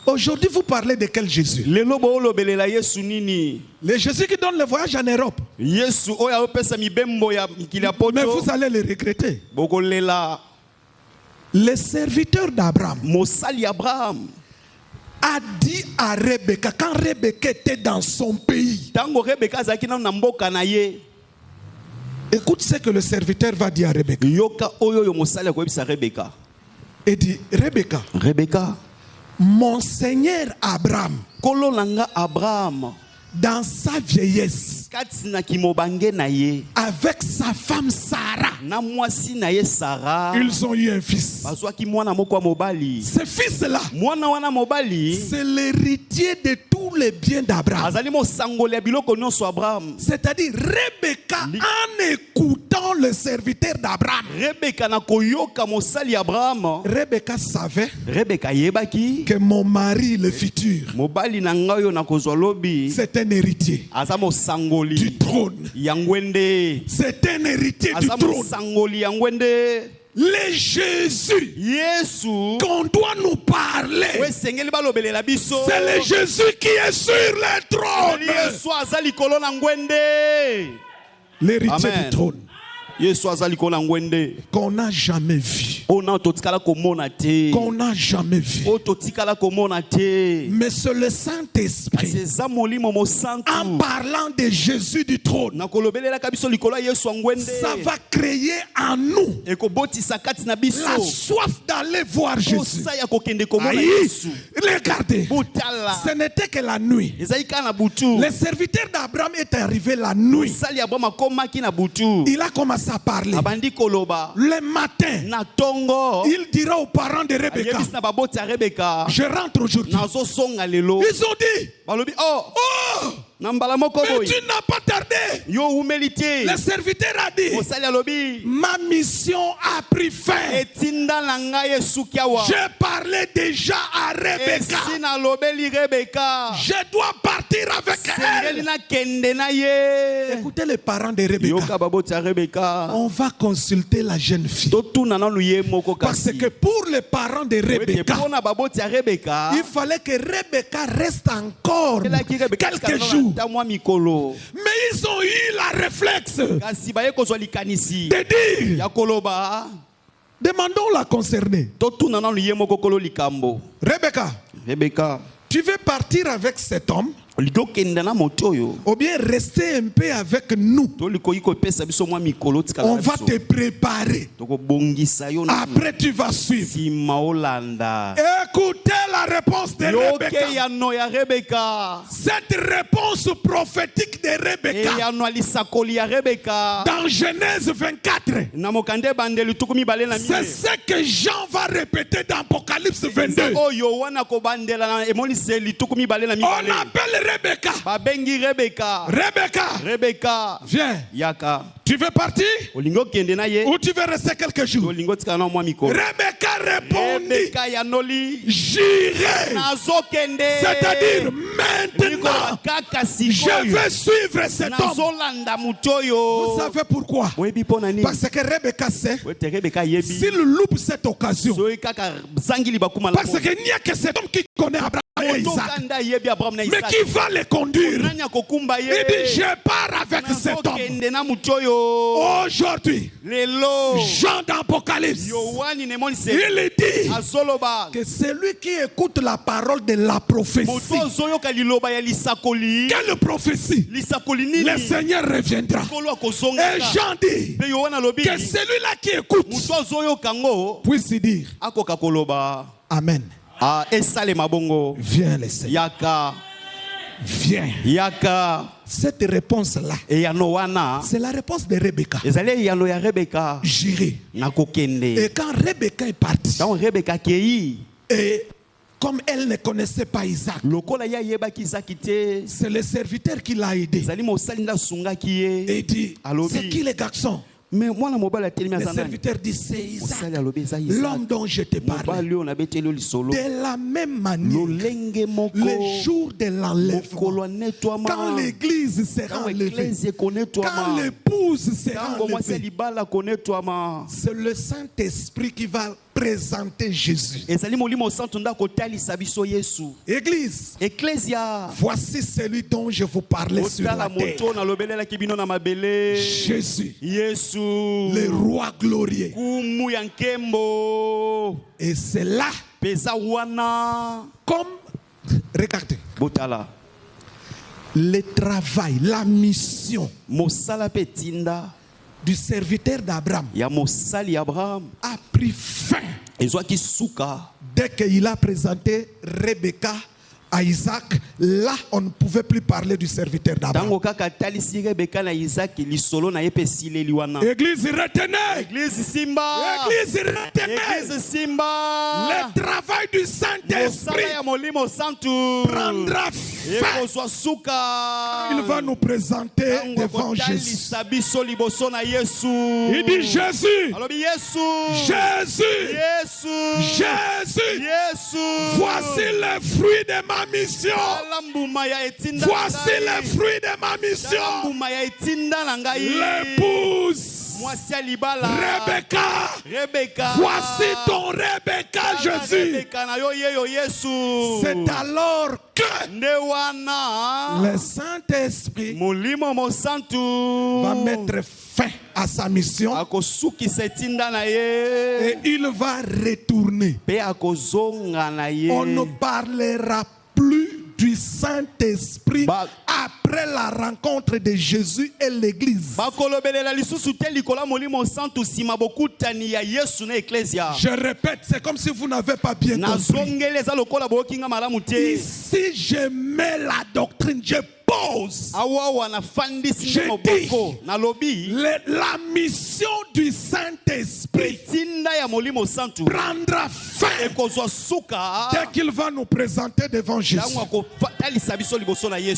Aujourd'hui, vous parlez de quel Jésus? Le Jésus qui donne le voyage en Europe. Mais vous allez le regretter. Le serviteur d'Abraham a dit à Rebecca, quand Rebecca était dans son pays, écoute ce que le serviteur va dire à Rebecca. Il dit, Rebecca, mon Seigneur Abraham, dans sa vieillesse, avec sa femme Sarah, ils ont eu un fils. Ce fils-là, c'est l'héritier de tous les biens d'Abraham. C'est-à-dire, Rebecca, en écoutant le serviteur d'Abraham, Rebecca savait que mon mari, le futur, c'est un héritier du trône. C'est un héritier du trône. Le Jésus qu'on doit nous parler, c'est le Jésus qui est sur le trône. L'héritier du trône qu'on n'a jamais vu. Qu'on n'a jamais vu. Mais c'est le Saint-Esprit, en parlant de Jésus du trône, ça va créer en nous la soif d'aller voir Jésus. Regardez, ce n'était que la nuit. Le serviteur d'Abraham est arrivé la nuit. Il a commencé à parler. Le matin, il dira aux parents de Rebecca, je rentre aujourd'hui. Ils ont dit, oh, mais tu n'as pas tardé. Le serviteur a dit, ma mission a pris fin. Je parlais déjà à Rebecca. Je dois partir avec elle. Écoutez les parents de Rebecca. On va consulter la jeune fille. Parce que pour les parents de Rebecca, il fallait que Rebecca reste encore quelques jours. Mais ils ont eu la réflexe de dire, demandons la concernée. Rebecca, tu veux partir avec cet homme ou bien rester un peu avec nous? On va te préparer. Après tu vas suivre. Écoutez la réponse de Rebecca. Cette réponse prophétique de Rebecca dans Genèse 24, c'est ce que Jean va répéter dans Apocalypse 22. On appelle Rebecca, viens. Tu veux partir ou tu veux rester quelques jours? Rebecca répondit, j'irai. C'est-à-dire maintenant, je vais suivre cet homme. Vous savez pourquoi? Parce que Rebecca sait, s'il loupe cette occasion, parce qu'il n'y a que cet homme qui connaît Abraham et Isaac, mais qui va les conduire. Il dit, je pars avec cet homme. Aujourd'hui, Jean d'Apocalypse, il dit que celui qui écoute la parole de la prophétie, quelle prophétie? Le Seigneur reviendra. Et Jean dit que celui-là qui écoute puisse dire Amen. Viens le Seigneur. Viens. Cette réponse-là, c'est la réponse de Rebecca. J'irai. Et quand Rebecca est partie, et comme elle ne connaissait pas Isaac, c'est le serviteur qui l'a aidé. Et dit, c'est qui les garçons? Le serviteur dit, c'est Isaac, l'homme dont je te parle. De la même manière, le jour de l'enlèvement, quand l'église sera enlevée, quand l'épouse sera enlevée, c'est le Saint-Esprit qui va présenter Jésus. Église, voici celui dont je vous parlais sur la terre. Jésus, le roi glorieux. Et c'est là, comme, regardez, le travail, la mission du serviteur d'Abraham a pris fin dès qu'il a présenté Rebecca à Isaac. Là, on ne pouvait plus parler du serviteur d'Abraham. Église, retenez. Église Simba. Église, retenez. Le travail du Saint-Esprit prendra fin. Il va nous présenter devant Jésus. Il dit Jésus. Jésus. Jésus. Voici le fruit de ma mission. Voici le fruit de ma mission. L'épouse Rebecca. Voici ton Rebecca, Jésus. C'est alors que le Saint-Esprit va mettre fin à sa mission et il va retourner. On ne parlera plus du Saint-Esprit après la rencontre de Jésus et l'Église. Je répète, c'est comme si vous n'avez pas bien compris. Ici, je mets la doctrine, je pose. La mission du Saint-Esprit prendra fin dès qu'il va nous présenter devant Jésus.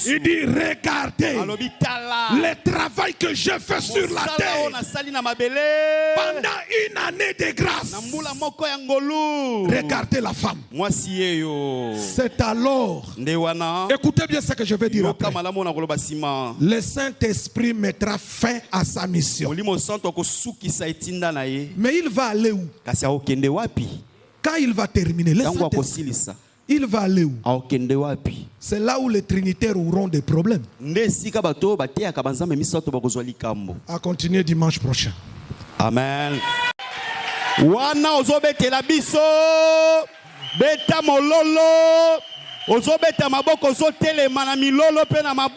Il dit, regardez le travail que j'ai fait sur la terre pendant une année de grâce. Regardez la femme. C'est alors, écoutez bien ce que je vais dire après. Le Saint-Esprit mettra fin à sa mission. Mais il va aller où? Quand il va terminer, il va aller où? C'est là où les trinitaires auront des problèmes. À continuer dimanche prochain. Amen. Wana ozobetela biso beta mololo ozobeta maboko ozotelema na milolo pe na maboko.